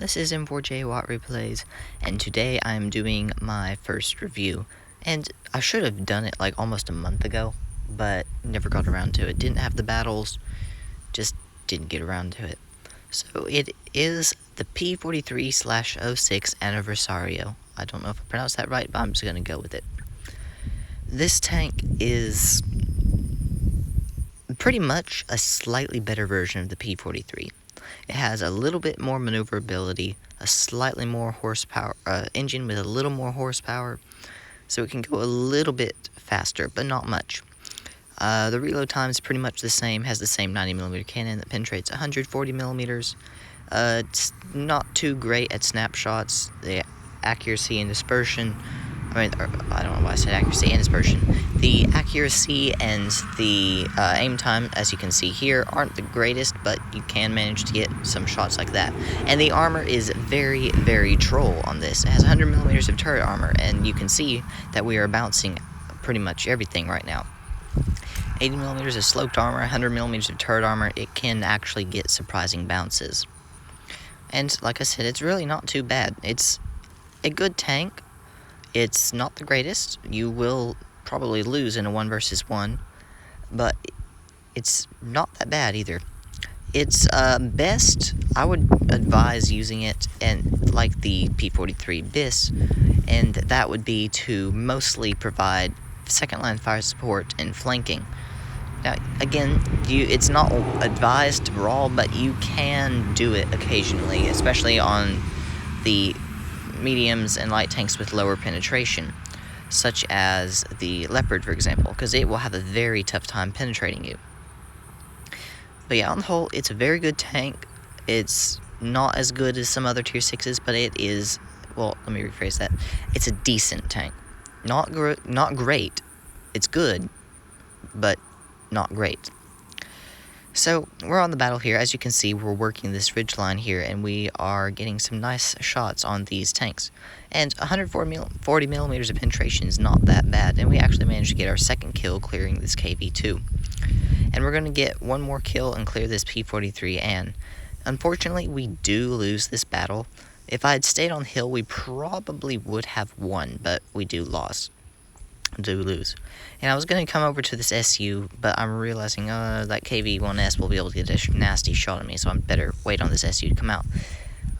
this is M4J Watt Replays, and today I'm doing my first review. And I should have done it like almost a month ago, but never got around to it. Didn't have the battles, just didn't get around to it. So it is the P.43/06 Anniversario. I don't know if I pronounced that right, but I'm just going to go with it. This tank is pretty much a slightly better version of the P.43. It has a little bit more maneuverability, a slightly more horsepower, engine with a little more horsepower, so it can go a little bit faster, but not much. The reload time is pretty much the same, has the same 90mm cannon that penetrates 140mm. It's not too great at snapshots. The accuracy and dispersion, I don't know why I said accuracy and dispersion. The accuracy and the aim time, as you can see here, aren't the greatest, but you can manage to get some shots like that. And the armor is very, very troll on this. It has 100mm of turret armor, and you can see that we are bouncing pretty much everything right now. 80mm of sloped armor, 100mm of turret armor, it can actually get surprising bounces. And like I said, it's really not too bad. It's a good tank. It's not the greatest. You will probably lose in a 1 versus 1, but it's not that bad either. It's best, I would advise using it and like the P.43 BIS, and that would be to mostly provide second line fire support and flanking. Now, again, it's not advised to brawl, but you can do it occasionally, especially on the mediums and light tanks with lower penetration, such as the Leopard, for example, because it will have a very tough time penetrating you. But yeah, on the whole, it's a very good tank. It's not as good as some other tier 6s, but it is, well, let me rephrase that. It's a decent tank. Not great. It's good, but not great. So, we're on the battle here. As you can see, we're working this ridge line here, and we are getting some nice shots on these tanks. And 140mm of penetration is not that bad, and we actually managed to get our second kill clearing this KV-2. And we're going to get one more kill and clear this P.43, and unfortunately, we do lose this battle. If I had stayed on hill, we probably would have won, but we do lose. And I was going to come over to this SU, but I'm realizing that KV-1S will be able to get a nasty shot at me, so I better wait on this SU to come out.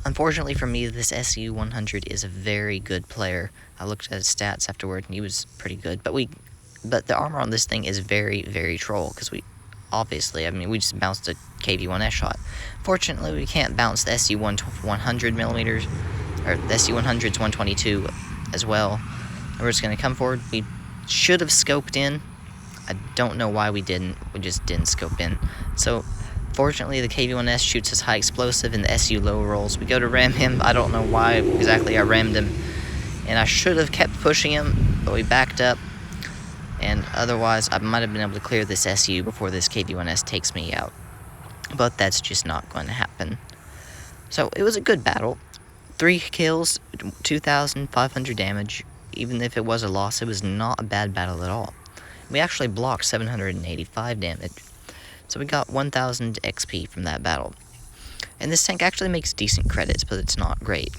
Unfortunately for me, this SU-100 is a very good player. I looked at his stats afterward, and he was pretty good. But the armor on this thing is very, very troll, because we just bounced a KV-1S shot. Fortunately, we can't bounce the SU-100mm, or the SU-100's 122 as well. And we're just going to come forward. We should have scoped in. I don't know why we didn't. We just didn't scope in. So, fortunately, the KV-1S shoots his high explosive and the SU low rolls. We go to ram him. I don't know why exactly I rammed him. And I should have kept pushing him, but we backed up. And otherwise, I might have been able to clear this SU before this KV-1S takes me out. But that's just not going to happen. So, it was a good battle. 3 kills, 2,500 damage. Even if it was a loss, it was not a bad battle at all. We actually blocked 785 damage. So we got 1,000 XP from that battle. And this tank actually makes decent credits, but it's not great.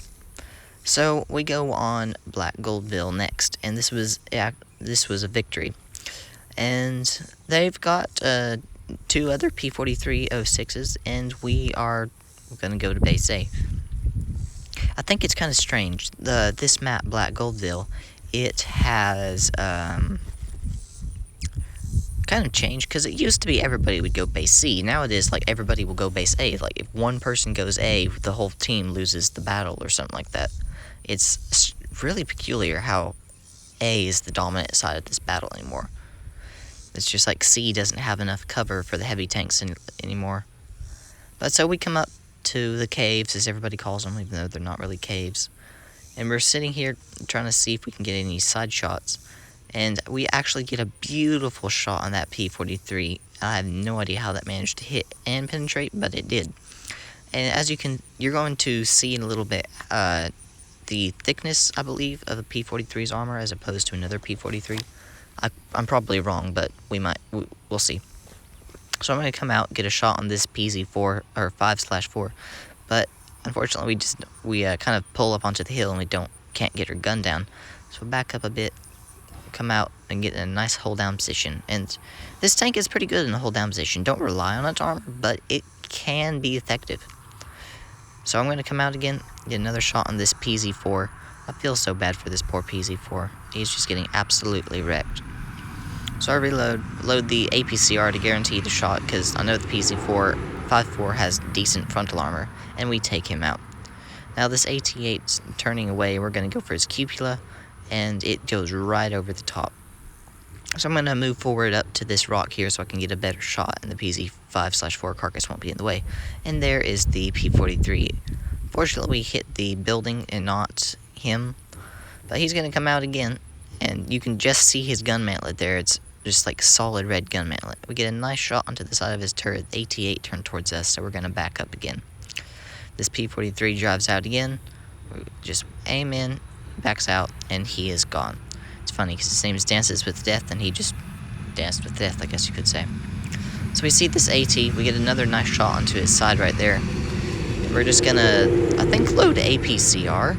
So we go on Black Goldville next, and this was a victory. And they've got 2 other P.43/06s, and we are going to go to base A. I think it's kind of strange. This map, Black Goldville, it has kind of changed, because it used to be everybody would go base C. Now it is like everybody will go base A. Like if one person goes A, the whole team loses the battle or something like that. It's really peculiar how A is the dominant side of this battle anymore. It's just like C doesn't have enough cover for the heavy tanks anymore. But so we come up to the caves, as everybody calls them, even though they're not really caves. And we're sitting here trying to see if we can get any side shots. And we actually get a beautiful shot on that P.43. I have no idea how that managed to hit and penetrate, but it did. And as you're going to see in a little bit, the thickness, I believe, of the P.43's armor as opposed to another P.43. I'm probably wrong, but we'll see. So I'm going to come out, get a shot on this PZ4, or 5/4, but unfortunately, we kind of pull up onto the hill and can't get our gun down. So back up a bit, come out and get in a nice hold down position. And this tank is pretty good in a hold down position. Don't rely on its armor, but it can be effective. So I'm going to come out again, get another shot on this PZ4. I feel so bad for this poor PZ4. He's just getting absolutely wrecked. So I load the APCR to guarantee the shot, because I know the PZ4 has decent frontal armor, and we take him out. Now this AT8's turning away. We're going to go for his cupula, and it goes right over the top. So I'm going to move forward up to this rock here so I can get a better shot, and the PZ5/4 carcass won't be in the way. And there is the P.43. Fortunately, we hit the building and not him, but he's going to come out again, and you can just see his gun mantlet there. It's just like solid red gun mantlet. We get a nice shot onto the side of his turret. The AT8 turned towards us, so we're going to back up again. This P.43 drives out again. We just aim in, backs out, and he is gone. It's funny because his name is Dances with Death, and he just danced with death, I guess you could say. So we see this AT. We get another nice shot onto his side right there. We're just going to, I think, load APCR.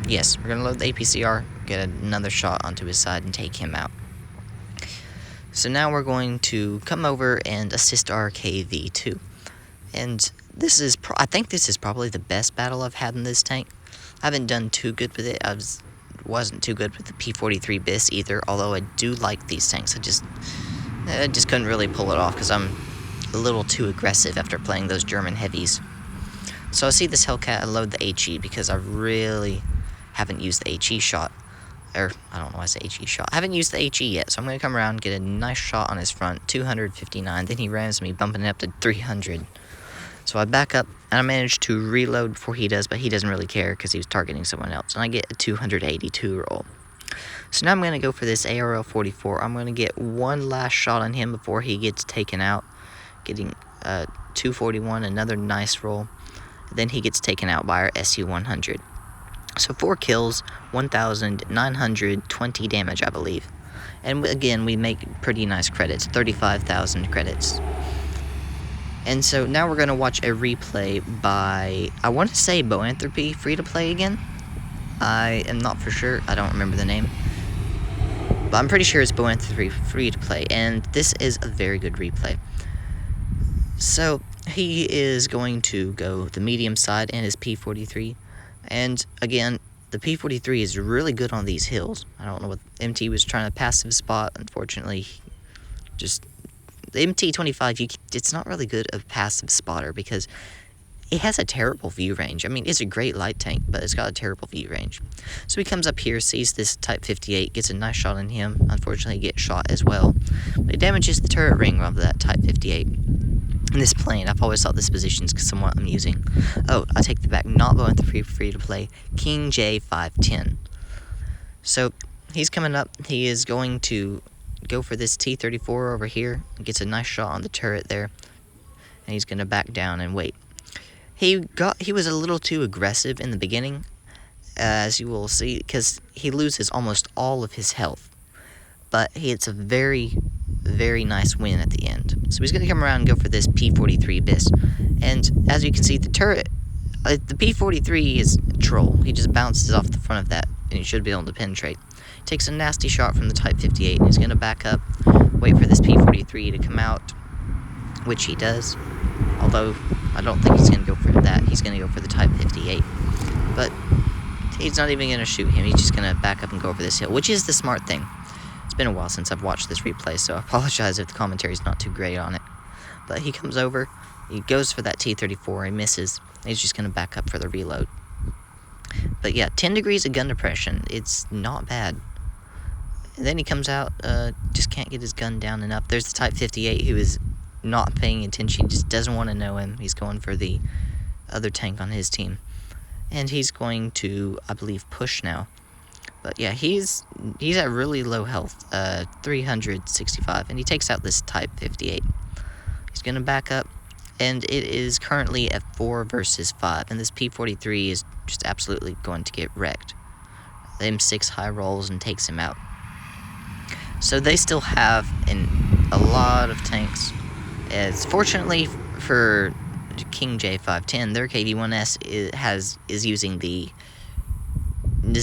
Yes, we're going to load the APCR, get another shot onto his side, and take him out. So now we're going to come over and assist our KV2. And this is, I think this is probably the best battle I've had in this tank. I haven't done too good with it. Wasn't too good with the P.43 BIS either, although I do like these tanks. I just couldn't really pull it off because I'm a little too aggressive after playing those German heavies. So I see this Hellcat, I load the HE because I really haven't used the HE shot. Or, I don't know why I say HE shot. I haven't used the HE yet, so I'm going to come around, get a nice shot on his front, 259. Then he rams me, bumping it up to 300. So I back up, and I manage to reload before he does, but he doesn't really care because he was targeting someone else. And I get a 282 roll. So now I'm going to go for this ARL-44. I'm going to get one last shot on him before he gets taken out. Getting 241, another nice roll. Then he gets taken out by our SU-100. So 4 kills, 1,920 damage, I believe. And again, we make pretty nice credits, 35,000 credits. And so now we're going to watch a replay by, I want to say Boanthropy, free to play again. I am not for sure, I don't remember the name. But I'm pretty sure it's Boanthropy, free to play, and this is a very good replay. So he is going to go the medium side and his P.43. And again, the P.43 is really good on these hills. I don't know what MT was trying to passive spot. Unfortunately, just the MT-25, it's not really good a passive spotter because it has a terrible view range. I mean, it's a great light tank, but it's got a terrible view range. So he comes up here, sees this Type 58, gets a nice shot on him. Unfortunately, he gets shot as well. But it damages the turret ring of that Type 58. In this plane, I've always thought this position is somewhat amusing. Oh, I take the back, not going with the free to play, King J510. So he's coming up. He is going to go for this T-34 over here. Gets a nice shot on the turret there, and he's going to back down and wait. He was a little too aggressive in the beginning, as you will see, because he loses almost all of his health. But it's a very, very nice win at the end. So he's going to come around and go for this P.43 BIS. And as you can see, the turret, the P.43 is a troll. He just bounces off the front of that, and he should be able to penetrate. Takes a nasty shot from the Type 58, and he's going to back up, wait for this P.43 to come out, which he does. Although, I don't think he's going to go for that. He's going to go for the Type 58. But he's not even going to shoot him. He's just going to back up and go over this hill, which is the smart thing. It's been a while since I've watched this replay, so I apologize if the commentary is not too great on it. But he comes over, he goes for that T-34, he misses. He's just going to back up for the reload. But yeah, 10 degrees of gun depression. It's not bad. And then he comes out, just can't get his gun down enough. There's the Type 58 who is not paying attention, he just doesn't want to know him. He's going for the other tank on his team. And he's going to, I believe, push now. But yeah, he's at really low health, 365, and he takes out this Type 58. He's going to back up, and it is currently at 4 versus 5, and this P.43 is just absolutely going to get wrecked. The M6 high rolls and takes him out. So they still have a lot of tanks. As fortunately for King J510, their KV-1S is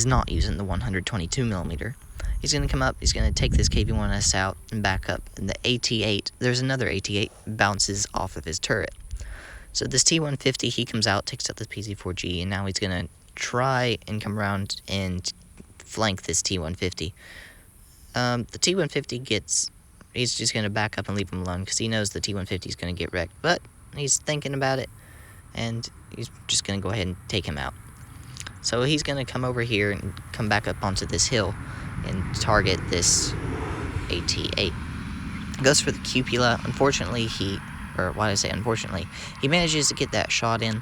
not using the 122 millimeter. He's going to come up, he's going to take this KV-1S out and back up, and the AT-8, there's another AT-8, bounces off of his turret. So this T-150, he comes out, takes out the PZ-4G, and now he's going to try and come around and flank this T-150. The T-150 he's just going to back up and leave him alone, because he knows the T-150 is going to get wrecked, but he's thinking about it, and he's just going to go ahead and take him out. So he's going to come over here and come back up onto this hill and target this AT-8. Goes for the cupola. Unfortunately, he manages to get that shot in.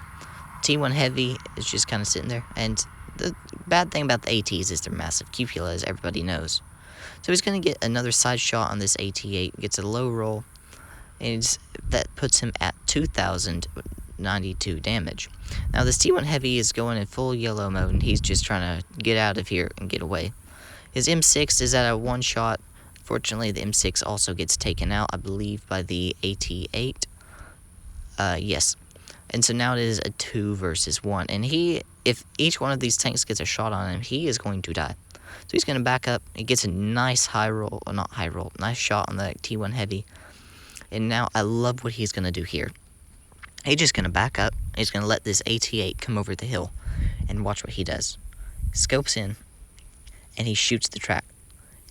T1 Heavy is just kind of sitting there. And the bad thing about the ATs is they're massive cupola, as everybody knows. So he's going to get another side shot on this AT-8, gets a low roll, and that puts him at 2,092 damage. Now this T1 Heavy is going in full yellow mode, and he's just trying to get out of here and get away. His M6 is at a one shot. Fortunately, the M6 also gets taken out, I believe, by the AT-8. Yes. And so now it is a 2 versus 1. And if each one of these tanks gets a shot on him, he is going to die. So he's going to back up. He gets a nice nice shot on the T1 Heavy. And now I love what he's going to do here. He's just going to back up. He's going to let this AT-8 come over the hill. And watch what he does. Scopes in. And he shoots the track.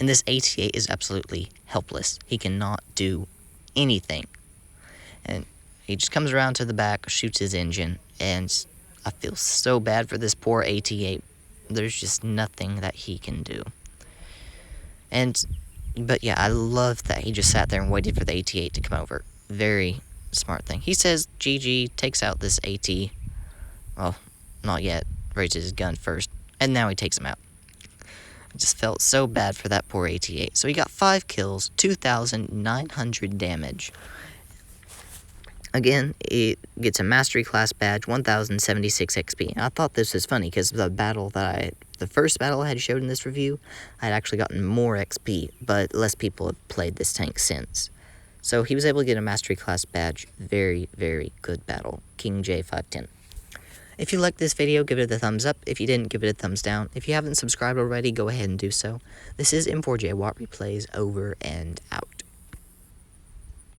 And this AT-8 is absolutely helpless. He cannot do anything. And he just comes around to the back, shoots his engine, and I feel so bad for this poor AT-8. There's just nothing that he can do. But yeah, I love that he just sat there and waited for the AT-8 to come over. Very smart thing. He says GG, takes out this AT. Well, not yet. Raises his gun first. And now he takes him out. I just felt so bad for that poor AT-8. So he got 5 kills, 2,900 damage. Again, it gets a Mastery Class badge, 1,076 XP. And I thought this was funny, because the first battle I had showed in this review, I had actually gotten more XP, but less people have played this tank since. So he was able to get a Mastery Class badge. Very, very good battle. King J510. If you liked this video, give it a thumbs up. If you didn't, give it a thumbs down. If you haven't subscribed already, go ahead and do so. This is M4J Watt Replays, over and out.